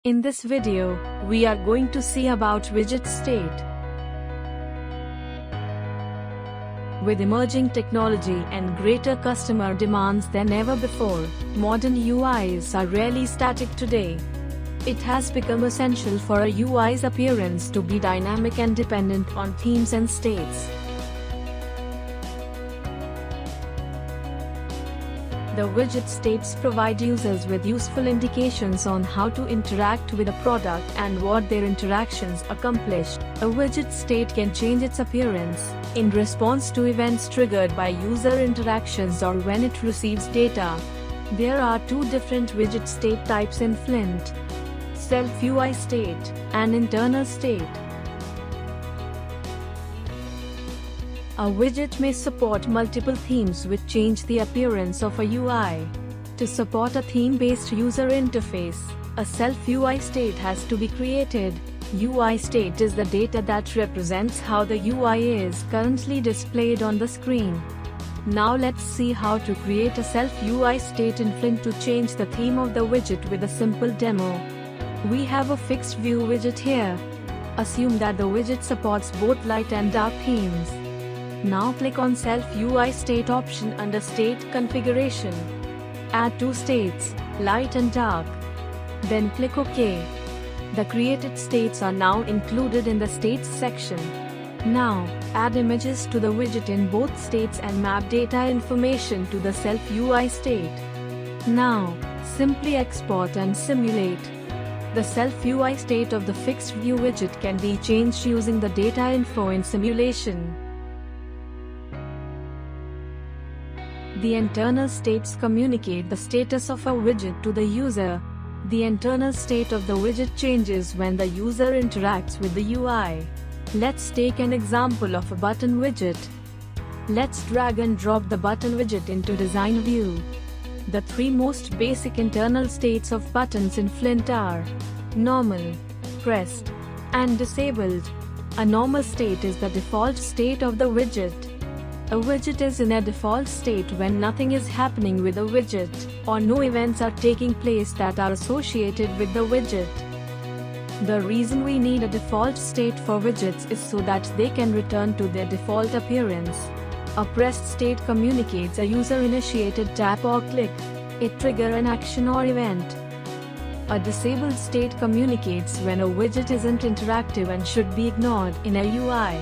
In this video, we are going to see about widget state. With emerging technology and greater customer demands than ever before, modern UIs are rarely static today. It has become essential for a UI's appearance to be dynamic and dependent on themes and states. The widget states provide users with useful indications on how to interact with a product and what their interactions accomplish. A widget state can change its appearance in response to events triggered by user interactions or when it receives data. There are two different widget state types in Flint: self-UI state and internal state. A widget may support multiple themes which change the appearance of a UI. To support a theme-based user interface, a self-UI state has to be created. UI state is the data that represents how the UI is currently displayed on the screen. Now let's see how to create a self-UI state in Flint to change the theme of the widget with a simple demo. We have a fixed view widget here. Assume that the widget supports both light and dark themes. Now click on Self-UI State option under State Configuration. Add two states, light and dark. Then click OK. The created states are now included in the States section. Now, add images to the widget in both states and map data information to the Self-UI state. Now, simply export and simulate. The Self-UI state of the fixed view widget can be changed using the data info in simulation. The internal states communicate the status of a widget to the user. The internal state of the widget changes when the user interacts with the UI. Let's take an example of a button widget. Let's drag and drop the button widget into design view. The three most basic internal states of buttons in Flint are normal, pressed, and disabled. A normal state is the default state of the widget. A widget is in a default state when nothing is happening with the widget, or no events are taking place that are associated with the widget. The reason we need a default state for widgets is so that they can return to their default appearance. A pressed state communicates a user-initiated tap or click. It triggers an action or event. A disabled state communicates when a widget isn't interactive and should be ignored in a UI.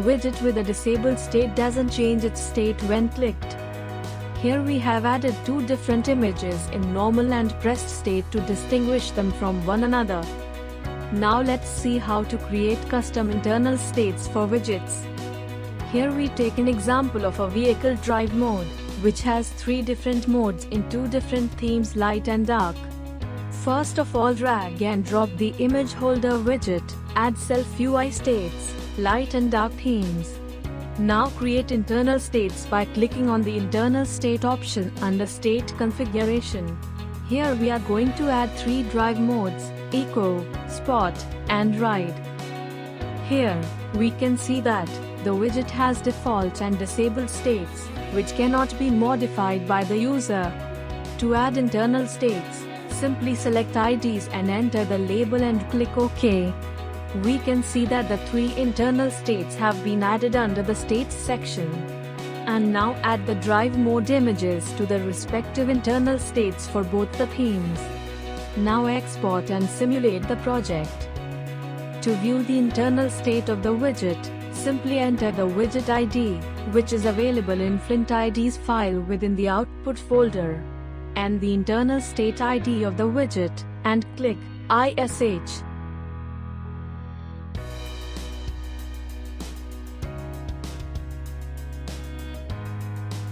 Widget with a disabled state doesn't change its state when clicked. Here we have added two different images in normal and pressed state to distinguish them from one another. Now let's see how to create custom internal states for widgets. Here we take an example of a vehicle drive mode, which has three different modes in two different themes, light and dark. First of all, drag and drop the image holder widget, add self-UI states, light and dark themes. Now create internal states by clicking on the internal state option under State Configuration. Here we are going to add three drive modes: Eco, Sport, and Ride. Here, we can see that the widget has default and disabled states, which cannot be modified by the user. To add internal states, simply select IDs and enter the label and click OK. We can see that the three internal states have been added under the States section. And now add the drive mode images to the respective internal states for both the themes. Now export and simulate the project. To view the internal state of the widget, simply enter the widget ID, which is available in Flint IDs file within the output folder, and the internal state ID of the widget, and click ISH.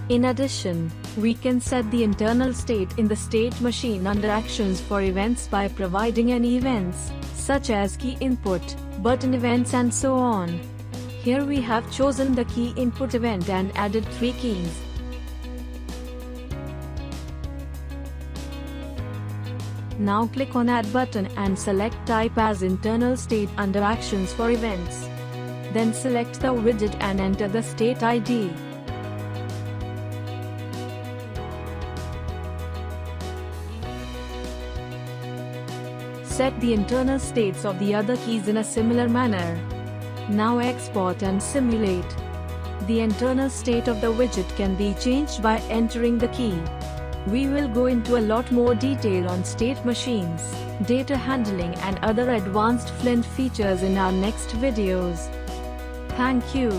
In addition, we can set the internal state in the state machine under Actions for events by providing any events, such as key input, button events and so on. Here we have chosen the key input event and added three keys. Now click on Add button and select Type as internal state under Actions for events. Then select the widget and enter the state ID. set the internal states of the other keys in a similar manner. Now export and simulate. The internal state of the widget can be changed by entering the key. We will go into a lot more detail on state machines, data handling and other advanced Flint features in our next videos. Thank you.